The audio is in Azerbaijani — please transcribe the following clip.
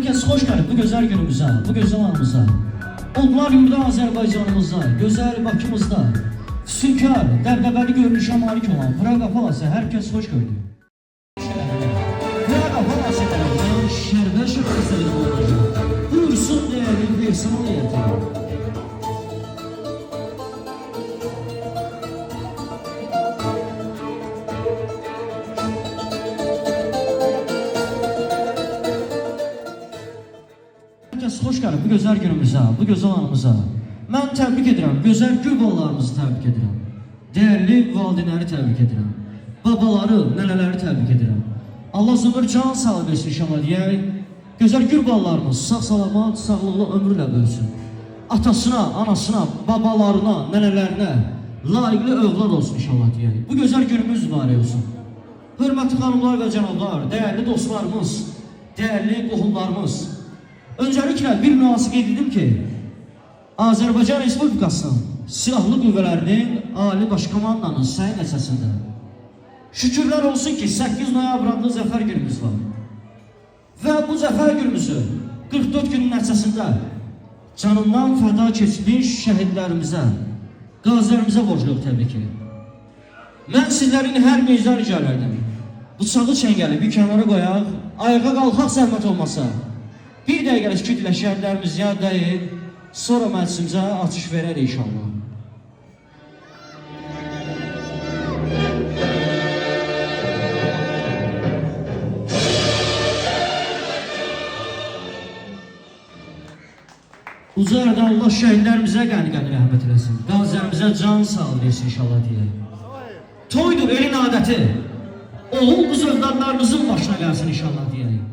Herkes hoş gəlib bu gözəl günümüzə, bu gözəl anımıza. Onlar yurda Azərbaycanımızda, gözəl Bakımızda, füsunkar, dəbdəbəli görünüşə malik olan Praqa Palası hər kəs xoş gördü. Praqa Palası tərəfindən şərbə şübhəsi olacaq. Buyursun dəyərli personal heyəti. Herkes hoş gəlib bu gözəl günümüzə, bu gözəl anımıza. Mən təbrik edirəm, gözəl gül balalarımızı təbrik edirəm. Dəyərli valideynləri təbrik edirəm. Babaları, nənələri təbrik edirəm. Allah ömür can sağlığı versin inşallah deyək. Gözəl gül balalarımız sağ-salamat, sağlıqlı ömürlə böyüsün. Atasına, anasına, babalarına, nənələrinə layiqli övlad olsun inşallah deyək. Bu gözəl günümüz mübarək olsun. Hörmətli xanımlar və cənablar, dəyərli dostlarımız, dəyərli qohumlarımız. Öncəliklə bir münasib qeyd edim ki, Azərbaycan Respublikasının Silahlı Qüvvələrinin Ali Baş Komandanın səyi nəticəsində şükürlər olsun ki, 8 noyabr adlı zəfər günümüz var. Və bu zəfər günümüzü 44 günün nəticəsində canından fəda keçmiş şəhidlərimizə, qazilərimizə borcluq təbii ki. Mən sizlərin hər mecdan rica edirəm. Bıçağı çəngəli bir kənara qoyaq, ayağa qalxaq zəhmət olmasa. Bir dəqiqəlik kütlə şəhidlərimiz yad deyil, sonra məclisimizə açış verərik inşallah. Uca yerdə Allah şəhidlərimizə qəni-qəni rəhmət eləsin, qazilərimizə can sağlığı versin inşallah deyək. Toydur elin adəti, oğul qız övladlarımızın başına gəlsin inşallah deyək.